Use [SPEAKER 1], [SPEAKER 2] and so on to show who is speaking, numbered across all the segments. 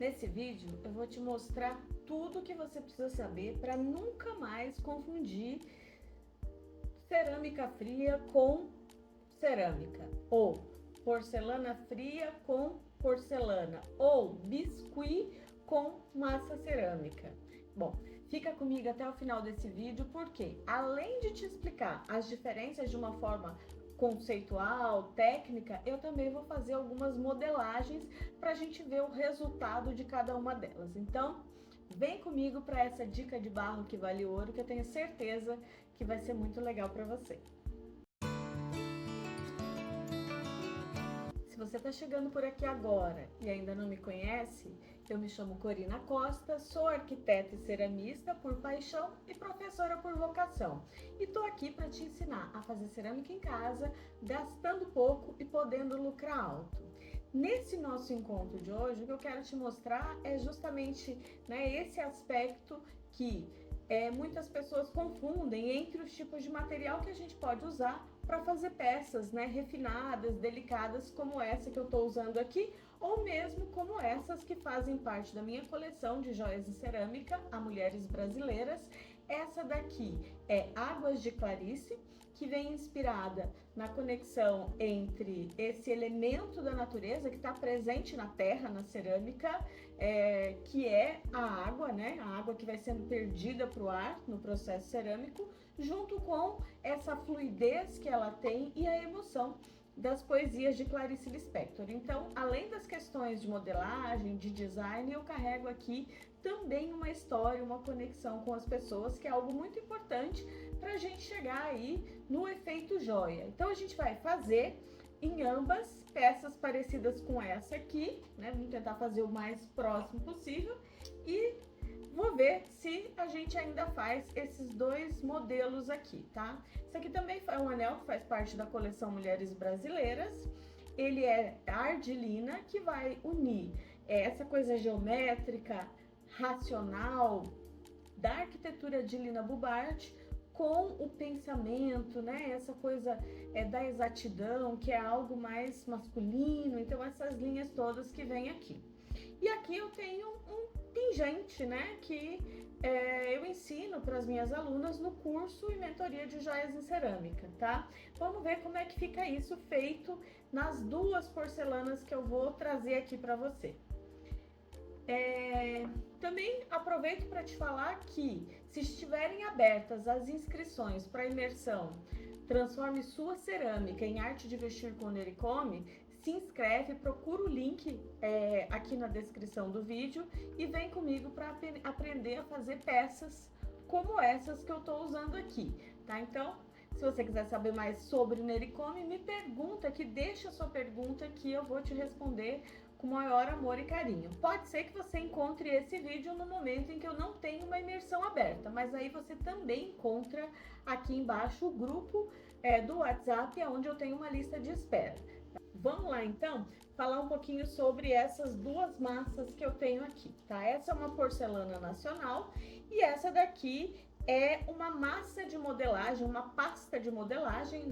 [SPEAKER 1] Nesse vídeo eu vou te mostrar tudo o que você precisa saber para nunca mais confundir cerâmica fria com cerâmica, ou porcelana fria com porcelana, ou biscuit com massa cerâmica. Bom, fica comigo até o final desse vídeo, porque além de te explicar as diferenças de uma forma conceitual, técnica, eu também vou fazer algumas modelagens para a gente ver o resultado de cada uma delas. Então, vem comigo para essa dica de barro que vale ouro, que eu tenho certeza que vai ser muito legal para você. Se você está chegando por aqui agora e ainda não me conhece, eu me chamo Corina Costa, sou arquiteta e ceramista por paixão e professora por vocação. E estou aqui para te ensinar a fazer cerâmica em casa, gastando pouco e podendo lucrar alto. Nesse nosso encontro de hoje, o que eu quero te mostrar é justamente esse aspecto que muitas pessoas confundem entre os tipos de material que a gente pode usar para fazer peças refinadas, delicadas, como essa que eu estou usando aqui, ou mesmo como essas que fazem parte da minha coleção de joias de cerâmica, a Mulheres Brasileiras. Essa daqui é Águas de Clarice, que vem inspirada na conexão entre esse elemento da natureza que está presente na terra, na cerâmica, que é a água, a água que vai sendo perdida para o ar no processo cerâmico, junto com essa fluidez que ela tem e a emoção das poesias de Clarice Lispector. Então, além das questões de modelagem, de design, eu carrego aqui também uma história, uma conexão com as pessoas, que é algo muito importante para a gente chegar aí no efeito joia. Então, a gente vai fazer em ambas peças parecidas com essa aqui, Vamos tentar fazer o mais próximo possível e vou ver se a gente ainda faz esses dois modelos aqui, tá? Isso aqui também é um anel que faz parte da coleção Mulheres Brasileiras. Ele é argilina, que vai unir essa coisa geométrica, racional, da arquitetura de Lina Bubart com o pensamento, Essa coisa da exatidão, que é algo mais masculino. Então, essas linhas todas que vem aqui. E aqui eu tenho um pingente, que eu ensino para as minhas alunas no curso e mentoria de joias em cerâmica, tá? Vamos ver como é que fica isso feito nas duas porcelanas que eu vou trazer aqui para você. Também aproveito para te falar que, se estiverem abertas as inscrições para a imersão Transforme Sua Cerâmica em Arte de Vestir com Nericome, se inscreve, procura o link aqui na descrição do vídeo e vem comigo para aprender a fazer peças como essas que eu estou usando aqui, tá? Então, se você quiser saber mais sobre o Nericome, me pergunta aqui, deixa a sua pergunta que eu vou te responder com maior amor e carinho. Pode ser que você encontre esse vídeo no momento em que eu não tenho uma imersão aberta, mas aí você também encontra aqui embaixo o grupo do WhatsApp, onde eu tenho uma lista de espera. Vamos lá, então, falar um pouquinho sobre essas duas massas que eu tenho aqui, tá? Essa é uma porcelana nacional e essa daqui é uma massa de modelagem, uma pasta de modelagem,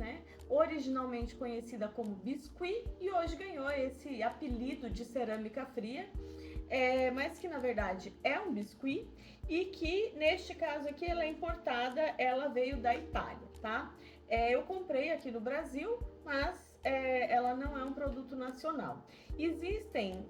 [SPEAKER 1] Originalmente conhecida como biscuit e hoje ganhou esse apelido de cerâmica fria, mas que na verdade é um biscuit e que neste caso aqui ela é importada, ela veio da Itália, tá? Eu comprei aqui no Brasil, mas ela não é um produto nacional. Existem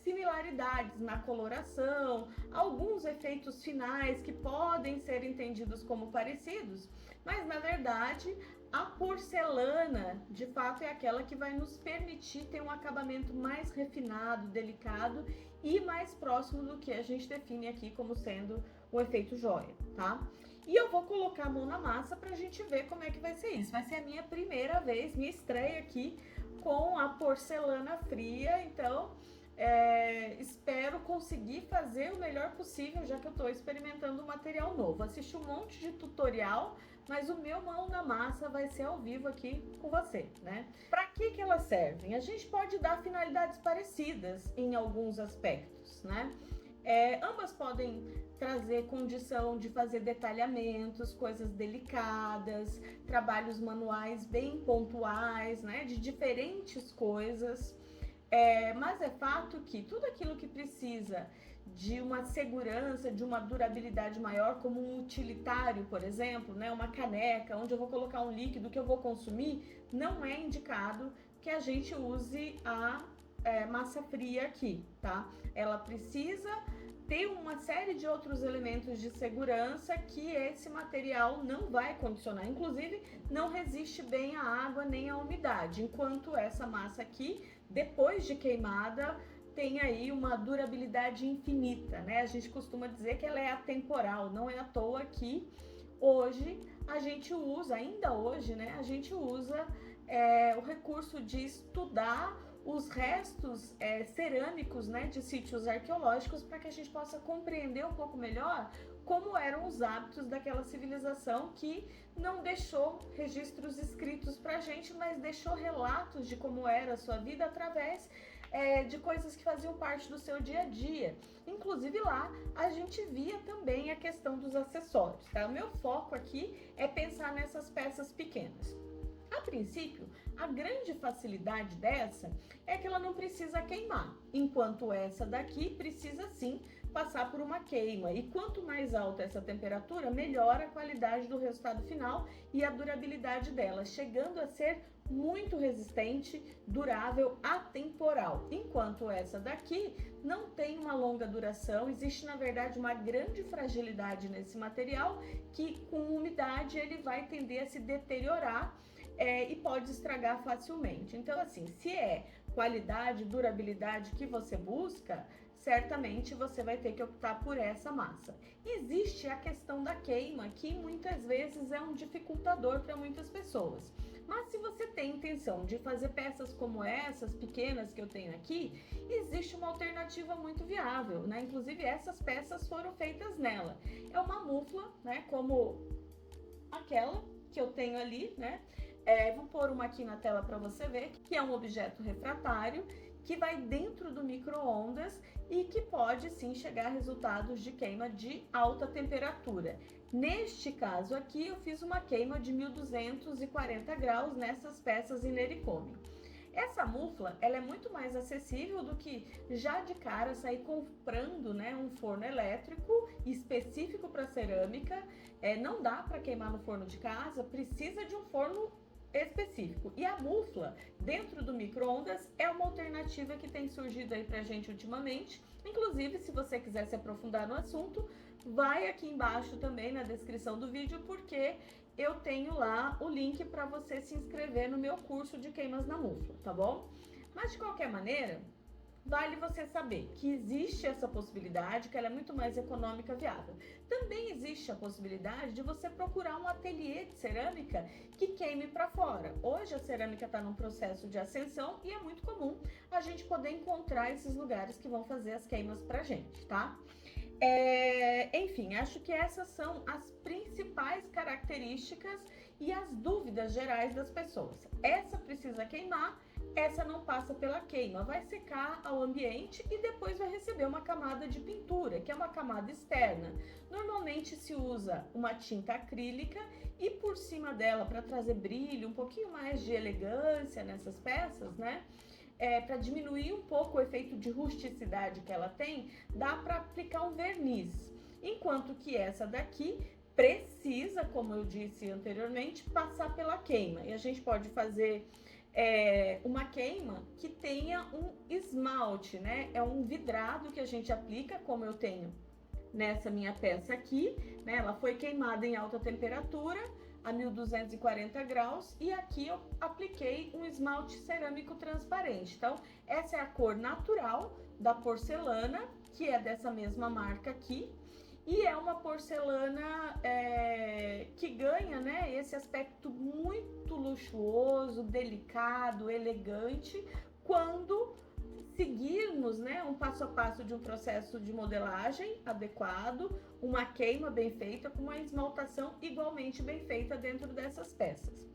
[SPEAKER 1] similaridades na coloração, alguns efeitos finais que podem ser entendidos como parecidos, mas na verdade a porcelana de fato é aquela que vai nos permitir ter um acabamento mais refinado, delicado e mais próximo do que a gente define aqui como sendo o efeito joia, tá? E eu vou colocar a mão na massa pra gente ver como é que vai ser isso. Vai ser a minha primeira vez, minha estreia aqui com a porcelana fria, então espero conseguir fazer o melhor possível, já que eu estou experimentando um material novo. Assisti um monte de tutorial, mas o meu mão na massa vai ser ao vivo aqui com você, Para que elas servem? A gente pode dar finalidades parecidas em alguns aspectos, ambas podem trazer condição de fazer detalhamentos, coisas delicadas, trabalhos manuais bem pontuais, de diferentes coisas. Mas é fato que tudo aquilo que precisa de uma segurança, de uma durabilidade maior, como um utilitário, por exemplo, né, uma caneca, onde eu vou colocar um líquido que eu vou consumir, não é indicado que a gente use a massa fria aqui, tá? Ela precisa ter uma série de outros elementos de segurança que esse material não vai condicionar. Inclusive, não resiste bem à água nem à umidade, enquanto essa massa aqui, depois de queimada, tem aí uma durabilidade infinita, né? A gente costuma dizer que ela é atemporal, não é à toa que hoje a gente usa, ainda hoje, né? A gente usa o recurso de estudar os restos cerâmicos, né, de sítios arqueológicos, para que a gente possa compreender um pouco melhor como eram os hábitos daquela civilização que não deixou registros escritos para a gente, mas deixou relatos de como era a sua vida através de coisas que faziam parte do seu dia a dia. Inclusive lá a gente via também a questão dos acessórios, tá? O meu foco aqui é pensar nessas peças pequenas. A princípio, a grande facilidade dessa é que ela não precisa queimar, enquanto essa daqui precisa sim passar por uma queima. E quanto mais alta essa temperatura, melhor a qualidade do resultado final e a durabilidade dela, chegando a ser muito resistente, durável, atemporal. Enquanto essa daqui não tem uma longa duração, existe na verdade uma grande fragilidade nesse material que com umidade ele vai tender a se deteriorar e pode estragar facilmente. Então, assim, se é qualidade, durabilidade que você busca, certamente você vai ter que optar por essa massa. Existe a questão da queima, que muitas vezes é um dificultador para muitas pessoas. Mas se você tem intenção de fazer peças como essas, pequenas que eu tenho aqui, existe uma alternativa muito viável, né? Inclusive essas peças foram feitas nela. É uma mufla, né? Como aquela que eu tenho ali, né? Vou pôr uma aqui na tela para você ver, que é um objeto refratário que vai dentro do micro-ondas e que pode sim chegar a resultados de queima de alta temperatura. Neste caso aqui, eu fiz uma queima de 1240 graus nessas peças em Nericome. Essa mufla, ela é muito mais acessível do que já de cara sair comprando, né, um forno elétrico específico para cerâmica. Não dá para queimar no forno de casa, precisa de um forno específico. E a mufla dentro do micro-ondas é uma alternativa que tem surgido aí pra gente ultimamente. Inclusive, se você quiser se aprofundar no assunto, vai aqui embaixo também na descrição do vídeo, porque eu tenho lá o link para você se inscrever no meu curso de queimas na mufla, tá bom? Mas de qualquer maneira, vale você saber que existe essa possibilidade, que ela é muito mais econômica e viável. Também existe a possibilidade de você procurar um ateliê de cerâmica que queime para fora. Hoje a cerâmica está num processo de ascensão e é muito comum a gente poder encontrar esses lugares que vão fazer as queimas pra gente, tá? Enfim, acho que essas são as principais características e as dúvidas gerais das pessoas. Essa precisa queimar, essa não passa pela queima, vai secar ao ambiente e depois vai receber uma camada de pintura, que é uma camada externa. Normalmente se usa uma tinta acrílica e por cima dela, para trazer brilho, um pouquinho mais de elegância nessas peças, né? Para diminuir um pouco o efeito de rusticidade que ela tem, dá para aplicar um verniz. Enquanto que essa daqui precisa, como eu disse anteriormente, passar pela queima. E a gente pode fazer uma queima que tenha um esmalte, né? É um vidrado que a gente aplica, como eu tenho nessa minha peça aqui, né? Ela foi queimada em alta temperatura, a 1240 graus, e aqui eu apliquei um esmalte cerâmico transparente. Então, essa é a cor natural da porcelana, que é dessa mesma marca aqui, e é uma porcelana que ganha, né, esse aspecto muito luxuoso, delicado, elegante, quando seguirmos, né, um passo a passo de um processo de modelagem adequado, uma queima bem feita, com uma esmaltação igualmente bem feita dentro dessas peças.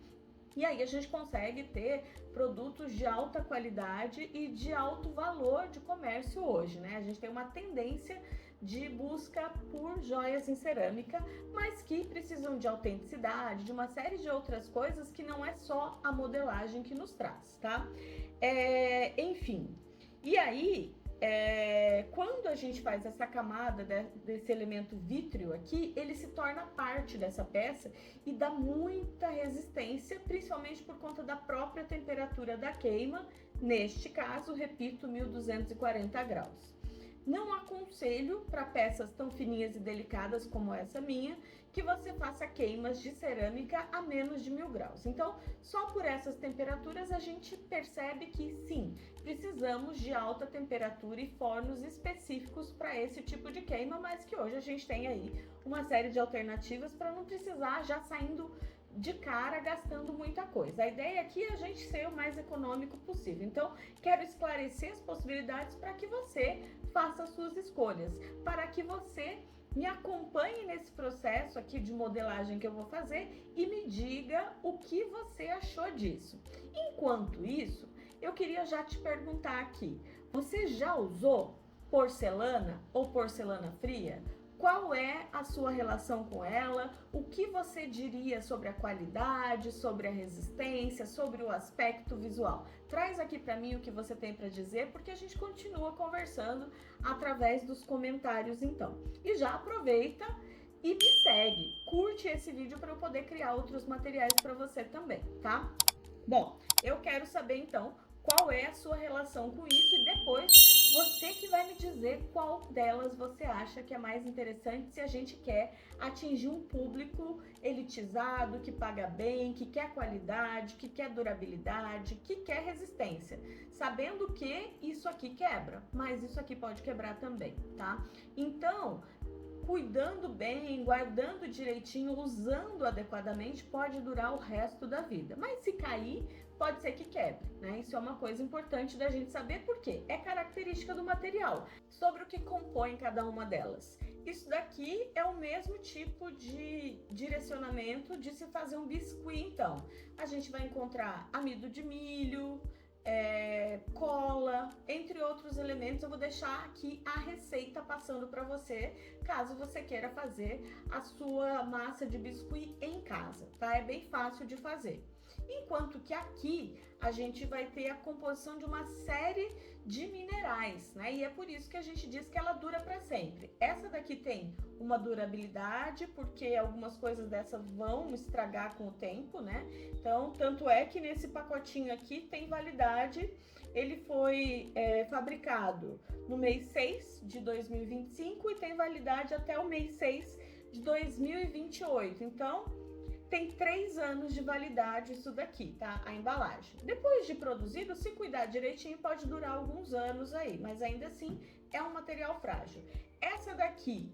[SPEAKER 1] E aí a gente consegue ter produtos de alta qualidade e de alto valor de comércio hoje, né? A gente tem uma tendência de busca por joias em cerâmica, mas que precisam de autenticidade, de uma série de outras coisas que não é só a modelagem que nos traz, tá? Enfim, E aí, quando a gente faz essa camada desse elemento vítreo aqui, ele se torna parte dessa peça e dá muita resistência, principalmente por conta da própria temperatura da queima, neste caso, repito, 1240 graus. Não aconselho para peças tão fininhas e delicadas como essa minha, que você faça queimas de cerâmica a menos de 1000 graus. Então, só por essas temperaturas a gente percebe que sim, precisamos de alta temperatura e fornos específicos para esse tipo de queima, mas que hoje a gente tem aí uma série de alternativas para não precisar já saindo de cara gastando muita coisa. A ideia aqui é a gente ser o mais econômico possível. Então, quero esclarecer as possibilidades para que você faça as suas escolhas, para que você me acompanhe nesse processo aqui de modelagem que eu vou fazer e me diga o que você achou disso. Enquanto isso, eu queria já te perguntar aqui, você já usou porcelana ou porcelana fria? Qual é a sua relação com ela? O que você diria sobre a qualidade, sobre a resistência, sobre o aspecto visual? Traz aqui para mim o que você tem para dizer, porque a gente continua conversando através dos comentários então. E já aproveita e me segue, curte esse vídeo para eu poder criar outros materiais para você também, tá? Bom, eu quero saber então qual é a sua relação com isso e depois você que vai me dizer qual delas você acha que é mais interessante se a gente quer atingir um público elitizado, que paga bem, que quer qualidade, que quer durabilidade, que quer resistência. Sabendo que isso aqui quebra, mas isso aqui pode quebrar também, tá? Então, cuidando bem, guardando direitinho, usando adequadamente, pode durar o resto da vida. Mas se cair, pode ser que quebre, né? Isso é uma coisa importante da gente saber, porque é característica do material, sobre o que compõe cada uma delas. Isso daqui é o mesmo tipo de direcionamento de se fazer um biscuit, então. A gente vai encontrar amido de milho, cola, entre outros elementos. Eu vou deixar aqui a receita passando para você, caso você queira fazer a sua massa de biscuit em casa, tá? É bem fácil de fazer. Enquanto que aqui a gente vai ter a composição de uma série de minerais, né? E é por isso que a gente diz que ela dura para sempre. Essa daqui tem uma durabilidade, porque algumas coisas dessas vão estragar com o tempo, né? Então, tanto é que nesse pacotinho aqui tem validade. Ele foi fabricado no mês 6 de 2025 e tem validade até o mês 6 de 2028. Então, tem 3 anos de validade isso daqui, tá? A embalagem. Depois de produzido, se cuidar direitinho, pode durar alguns anos aí, mas ainda assim é um material frágil. Essa daqui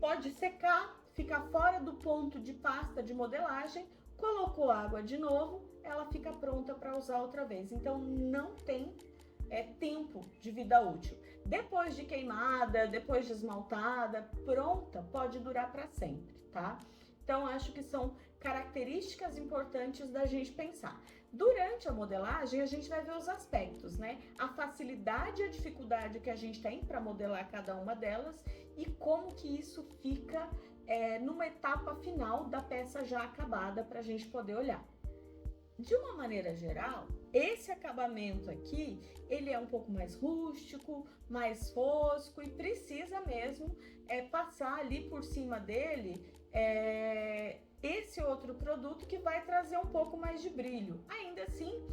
[SPEAKER 1] pode secar, ficar fora do ponto de pasta de modelagem, colocou água de novo, ela fica pronta para usar outra vez. Então não tem tempo de vida útil. Depois de queimada, depois de esmaltada, pronta, pode durar para sempre, tá? Então acho que são características importantes da gente pensar. Durante a modelagem, a gente vai ver os aspectos, né? A facilidade e a dificuldade que a gente tem para modelar cada uma delas e como que isso fica numa etapa final da peça já acabada para a gente poder olhar. De uma maneira geral, esse acabamento aqui, ele é um pouco mais rústico, mais fosco e precisa mesmo passar ali por cima dele esse outro produto que vai trazer um pouco mais de brilho. Ainda assim,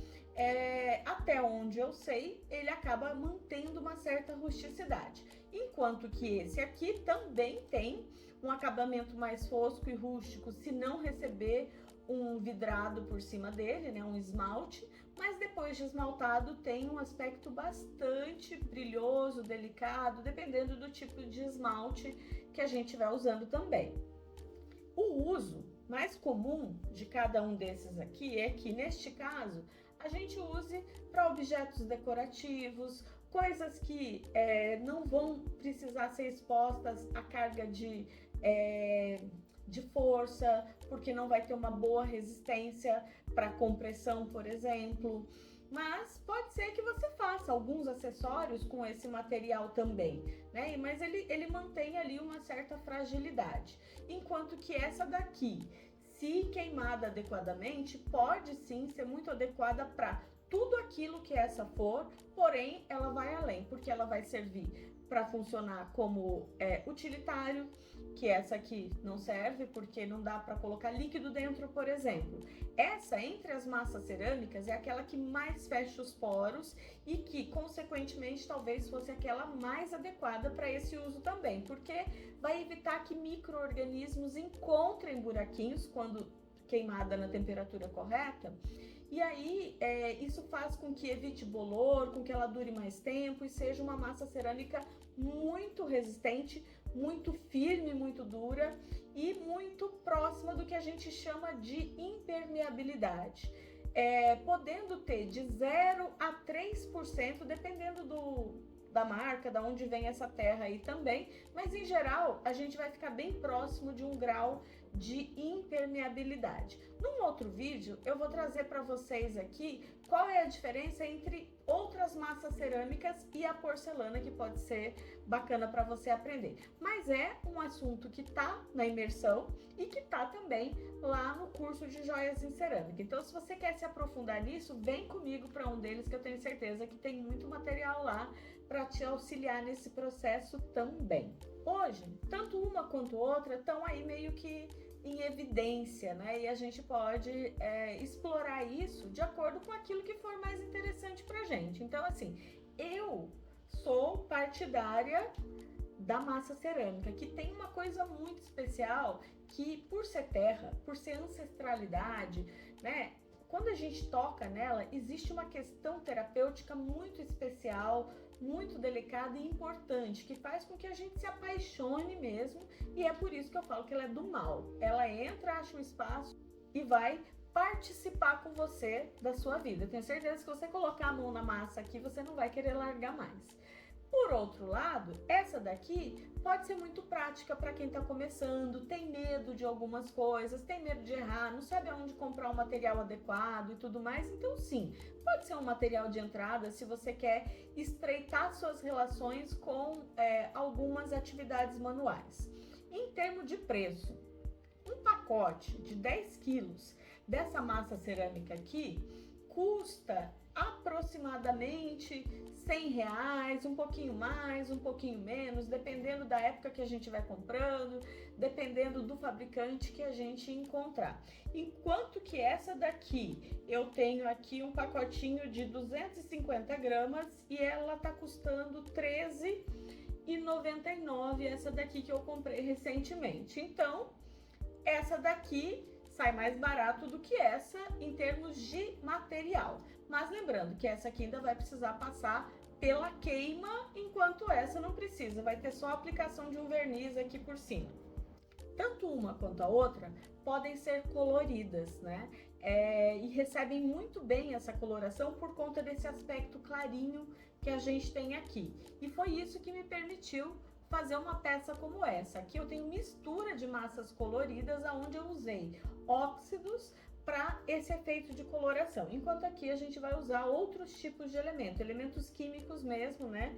[SPEAKER 1] até onde eu sei, ele acaba mantendo uma certa rusticidade. Enquanto que esse aqui também tem um acabamento mais fosco e rústico, se não receber um vidrado por cima dele, né, um esmalte, mas depois de esmaltado tem um aspecto bastante brilhoso, delicado, dependendo do tipo de esmalte que a gente vai usando também. O uso mais comum de cada um desses aqui é que, neste caso, a gente use para objetos decorativos, coisas que não vão precisar ser expostas à carga de força, porque não vai ter uma boa resistência para compressão, por exemplo. Mas pode ser que você faça alguns acessórios com esse material também, né? Mas ele mantém ali uma certa fragilidade. Enquanto que essa daqui, se queimada adequadamente, pode sim ser muito adequada para tudo aquilo que essa for, porém ela vai além. porque ela vai servir para funcionar como utilitário, que essa aqui não serve porque não dá para colocar líquido dentro, por exemplo. Essa, entre as massas cerâmicas, é aquela que mais fecha os poros e que, consequentemente, talvez fosse aquela mais adequada para esse uso também, porque vai evitar que micro-organismos encontrem buraquinhos quando queimada na temperatura correta. E aí, isso faz com que evite bolor, com que ela dure mais tempo e seja uma massa cerâmica muito resistente, muito firme, muito dura e muito próxima do que a gente chama de impermeabilidade. Podendo ter de 0 a 3%, dependendo da marca, da onde vem essa terra aí também, mas em geral a gente vai ficar bem próximo de um grau de impermeabilidade. Num outro vídeo eu vou trazer para vocês aqui qual é a diferença entre outras massas cerâmicas e a porcelana, que pode ser bacana para você aprender. Mas é um assunto que tá na imersão e que tá também lá no curso de joias em cerâmica. Então, se você quer se aprofundar nisso, vem comigo para um deles, que eu tenho certeza que tem muito material lá para te auxiliar nesse processo também. Hoje, tanto uma quanto outra estão aí meio que em evidência, né? E a gente pode explorar isso de acordo com aquilo que for mais interessante pra gente. Então, assim, eu sou partidária da massa cerâmica, que tem uma coisa muito especial, que por ser terra, por ser ancestralidade, né? Quando a gente toca nela, existe uma questão terapêutica muito especial, muito delicada e importante, que faz com que a gente se apaixone mesmo, e é por isso que eu falo que ela é do mal. Ela entra, acha um espaço e vai participar com você da sua vida. Eu tenho certeza que se você colocar a mão na massa aqui, você não vai querer largar mais. Por outro lado, essa daqui pode ser muito prática para quem está começando, tem medo de algumas coisas, tem medo de errar, não sabe aonde comprar um material adequado e tudo mais. Então, sim, pode ser um material de entrada se você quer estreitar suas relações com algumas atividades manuais. Em termos de preço, um pacote de 10 quilos dessa massa cerâmica aqui custa aproximadamente R$100, um pouquinho mais, um pouquinho menos, dependendo da época que a gente vai comprando, dependendo do fabricante que a gente encontrar. Enquanto que essa daqui, eu tenho aqui um pacotinho de 250 gramas e ela tá custando R$13,99, essa daqui que eu comprei recentemente. Então, essa daqui sai mais barato do que essa em termos de material. Mas lembrando que essa aqui ainda vai precisar passar pela queima, enquanto essa não precisa, vai ter só a aplicação de um verniz aqui por cima. Tanto uma quanto a outra podem ser coloridas, né? E recebem muito bem essa coloração por conta desse aspecto clarinho que a gente tem aqui. E foi isso que me permitiu fazer uma peça como essa. Aqui eu tenho mistura de massas coloridas, onde eu usei óxidos para esse efeito de coloração, enquanto aqui a gente vai usar outros tipos de elementos químicos mesmo, né,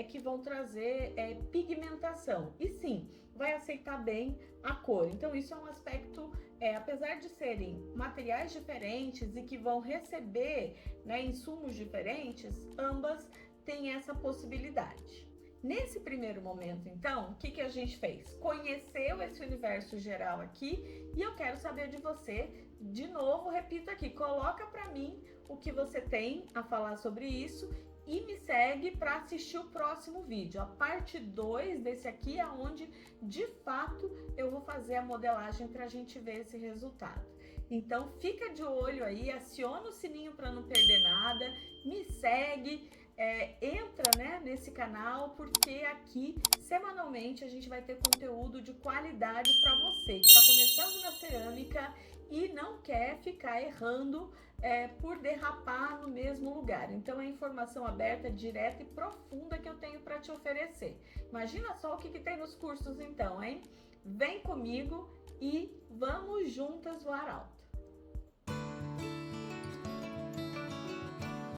[SPEAKER 1] que vão trazer pigmentação, e sim, vai aceitar bem a cor. Então isso é um aspecto, apesar de serem materiais diferentes e que vão receber, né, insumos diferentes, ambas têm essa possibilidade. Nesse primeiro momento, então, o que a gente fez? Conheceu esse universo geral aqui e eu quero saber de você. De novo, repito aqui, coloca para mim o que você tem a falar sobre isso e me segue para assistir o próximo vídeo. A parte 2 desse aqui é onde, de fato, eu vou fazer a modelagem para a gente ver esse resultado. Então, fica de olho aí, aciona o sininho para não perder nada, me segue. Entra, né, nesse canal, porque aqui semanalmente a gente vai ter conteúdo de qualidade para você que está começando na cerâmica e não quer ficar errando por derrapar no mesmo lugar. Então é informação aberta, direta e profunda que eu tenho para te oferecer. Imagina só o que tem nos cursos então, hein? Vem comigo e vamos juntas voar alto.